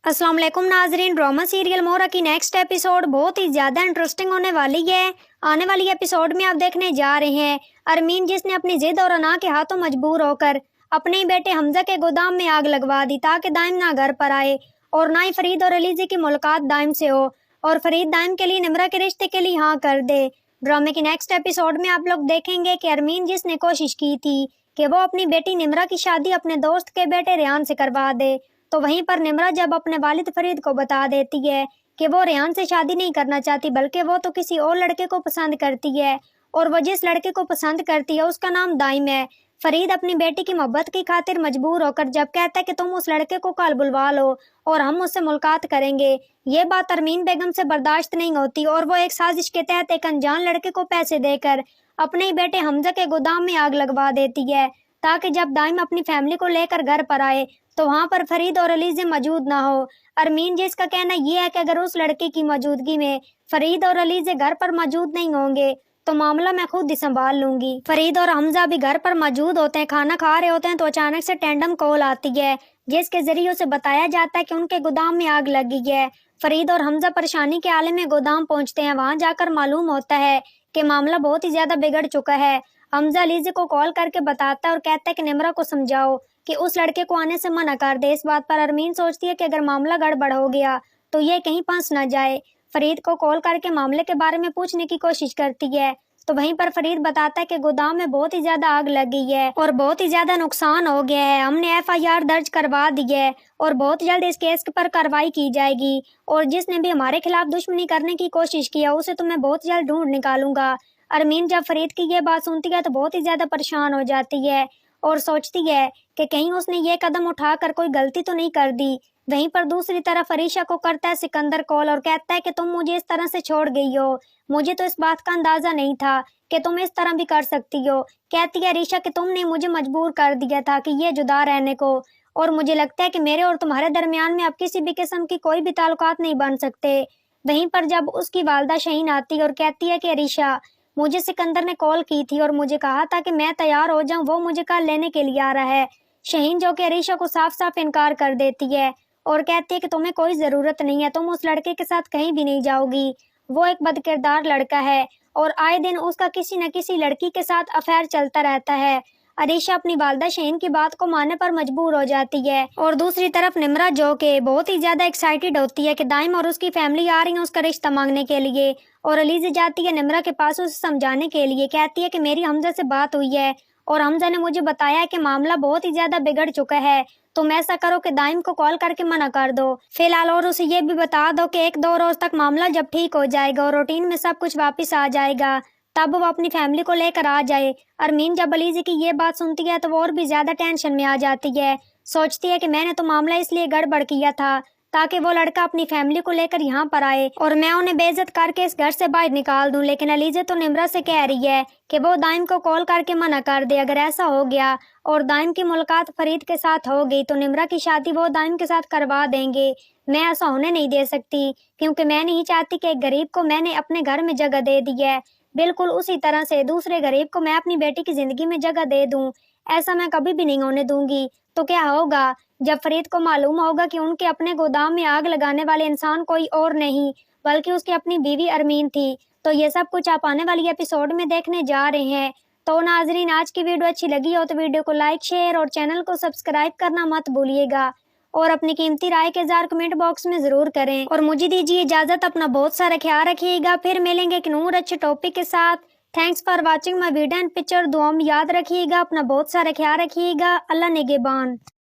अस्सलाम वालेकुम नाजरीन। ड्रामा सीरियल मोहरा की नेक्स्ट एपिसोड बहुत ही ज़्यादा इंटरेस्टिंग होने वाली है। आने वाली एपिसोड में आप देखने जा रहे हैं अरमीन जिसने अपनी जिद और अना के हाथों मजबूर होकर अपने ही बेटे हमजा के गोदाम में आग लगवा दी ताकि दाइम ना घर पर आए और ना ही फरीद और अलीज़ी की मुलाकात दाइम से हो और फरीद दाइम के लिए निमरा के रिश्ते के लिए हाँ कर दे। ड्रामे की नेक्स्ट एपिसोड में आप लोग देखेंगे कि अरमीन जिसने कोशिश की थी कि वो अपनी बेटी निमरा की शादी अपने दोस्त के बेटे रेहान से करवा दे, तो वहीं पर निमरा जब अपने वालिद फरीद को बता देती है कि वो रेहान से शादी नहीं करना चाहती बल्कि वो तो किसी और लड़के को पसंद करती है और वो जिस लड़के को पसंद करती है उसका नाम दाइम है। फरीद अपनी बेटी की मोहब्बत की खातिर मजबूर होकर जब कहता है कि तुम उस लड़के को कल बुलवा लो और हम उससे मुलाकात करेंगे, ये बात अरमीन बेगम से बर्दाश्त नहीं होती और वो एक साजिश के तहत एक अनजान लड़के को पैसे देकर अपने ही बेटे हमजा के गोदाम में आग लगवा देती है ताकि जब दाइम अपनी फैमिली को लेकर घर पर आए तो वहाँ पर फरीद और अलीज़े मौजूद ना हो। अरमीन जिसका कहना ये है कि अगर उस लड़के की मौजूदगी में फरीद और अलीज़े घर पर मौजूद नहीं होंगे तो मामला मैं खुद ही संभाल लूंगी। फरीद और हमजा भी घर पर मौजूद होते हैं, खाना खा रहे होते हैं तो अचानक से टैंडम कॉल आती है जिसके जरिए उसे बताया जाता है कि उनके गोदाम में आग लग गई है। फरीद और हमजा परेशानी के आले में गोदाम पहुंचते हैं। वहां जाकर मालूम होता है कि मामला बहुत ही ज्यादा बिगड़ चुका है। हमजा अलीज़े को कॉल करके बताता है और कहता है कि निमरा को समझाओ कि उस लड़के को आने से मना कर दे। इस बात पर अरमीन सोचती है कि अगर मामला गड़बड़ हो गया तो ये कहीं फंस न जाए। फरीद को कॉल करके मामले के बारे में पूछने की कोशिश करती है तो वहीं पर फरीद बताता है कि गोदाम में बहुत ही ज्यादा आग लग गई है और बहुत ही ज्यादा नुकसान हो गया है। हमने एफआईआर दर्ज करवा दी है और बहुत जल्द इस केस पर कार्रवाई की जाएगी और जिसने भी हमारे खिलाफ दुश्मनी करने की कोशिश किया उसे तो मैं बहुत जल्द ढूंढ निकालूंगा। अरमीन जब फरीद की ये बात सुनती है तो बहुत ही ज्यादा परेशान हो जाती है और सोचती है कि कहीं उसने ये कदम उठाकर कोई गलती तो नहीं कर दी। वहीं पर दूसरी तरफ अरीशा को करता है सिकंदर कॉल और कहता है कि तुम मुझे इस तरह से छोड़ गई हो, मुझे तो इस बात का अंदाजा नहीं था कि तुम इस तरह भी कर सकती हो। कहती है अरीशा कि तुमने मुझे मजबूर कर दिया था कि ये जुदा रहने को और मुझे लगता है कि मेरे और तुम्हारे दरमियान में अब किसी भी किस्म की कोई भी ताल्लुकात नहीं बन सकते। वहीं पर जब उसकी वालदा शहीन आती है और कहती है कि अरीशा मुझे सिकंदर ने कॉल की थी और मुझे कहा था कि मैं तैयार हो जाऊं, वो मुझे कल लेने के लिए आ रहा है। शहीन जो कि अरीशा को साफ साफ इनकार कर देती है और कहती है कि तुम्हें कोई जरूरत नहीं है, तुम उस लड़के के साथ कहीं भी नहीं जाओगी, वो एक बदकिरदार लड़का है और आए दिन उसका किसी न किसी लड़की के साथ अफेयर चलता रहता है। अरीशा अपनी वालदा शहीन की बात को मानने पर मजबूर हो जाती है और दूसरी तरफ निमरा जो के बहुत ही ज्यादा एक्साइटेड होती है कि दाइम और उसकी फैमिली आ रही है उसका रिश्ता मांगने के लिए और अलीज़े जाती है निमरा के पास उसे समझाने के लिए। कहती है कि मेरी हमजा से बात हुई है और हमजा ने मुझे बताया है कि मामला बहुत ही ज्यादा बिगड़ चुका है, तुम ऐसा करो कि दाइम को कॉल करके मना कर दो फिलहाल और उसे ये भी बता दो कि 1-2 रोज तक मामला जब ठीक हो जाएगा और रूटीन में सब कुछ वापस आ जाएगा तब वो अपनी फैमिली को लेकर आ जाए। अरमीन जब अलीज़े की ये बात सुनती है तो वो और भी ज्यादा टेंशन में आ जाती है। सोचती है कि मैंने तो मामला इसलिए गड़बड़ किया था ताकि वो लड़का अपनी फैमिली को लेकर यहाँ पर आए और मैं उन्हें बेइज्जत करके इस घर से बाहर निकाल दूं, लेकिन अलीज़े तो निमरा से कह रही है कि वो दाइम को कॉल करके मना कर दे। अगर ऐसा हो गया और दाइम की मुलाकात फरीद के साथ हो गई तो निमरा की शादी वो दाइम के साथ करवा देंगे। मैं ऐसा होने नहीं दे सकती क्योंकि मैं नहीं चाहती कि एक गरीब को मैंने अपने घर में जगह दे दी है, बिल्कुल उसी तरह से दूसरे गरीब को मैं अपनी बेटी की जिंदगी में जगह दे दूं, ऐसा मैं कभी भी नहीं होने दूंगी। तो क्या होगा जब फरीद को मालूम होगा कि उनके अपने गोदाम में आग लगाने वाले इंसान कोई और नहीं बल्कि उसकी अपनी बीवी अरमीन थी। तो ये सब कुछ आप आने वाली एपिसोड में देखने जा रहे हैं। तो नाजरीन आज की वीडियो अच्छी लगी हो तो वीडियो को लाइक शेयर और चैनल को सब्सक्राइब करना मत भूलिएगा और अपनी कीमती राय के इज़हार कमेंट बॉक्स में जरूर करें और मुझे दीजिए इजाजत। अपना बहुत सारा ख्याल रखिएगा, फिर मिलेंगे एक नूर अच्छे टॉपिक के साथ। Thanks for watching my video and picture. दुआ में याद रखिएगा, अपना बहुत सारा ख्याल रखिएगा। अल्लाह निगहबान।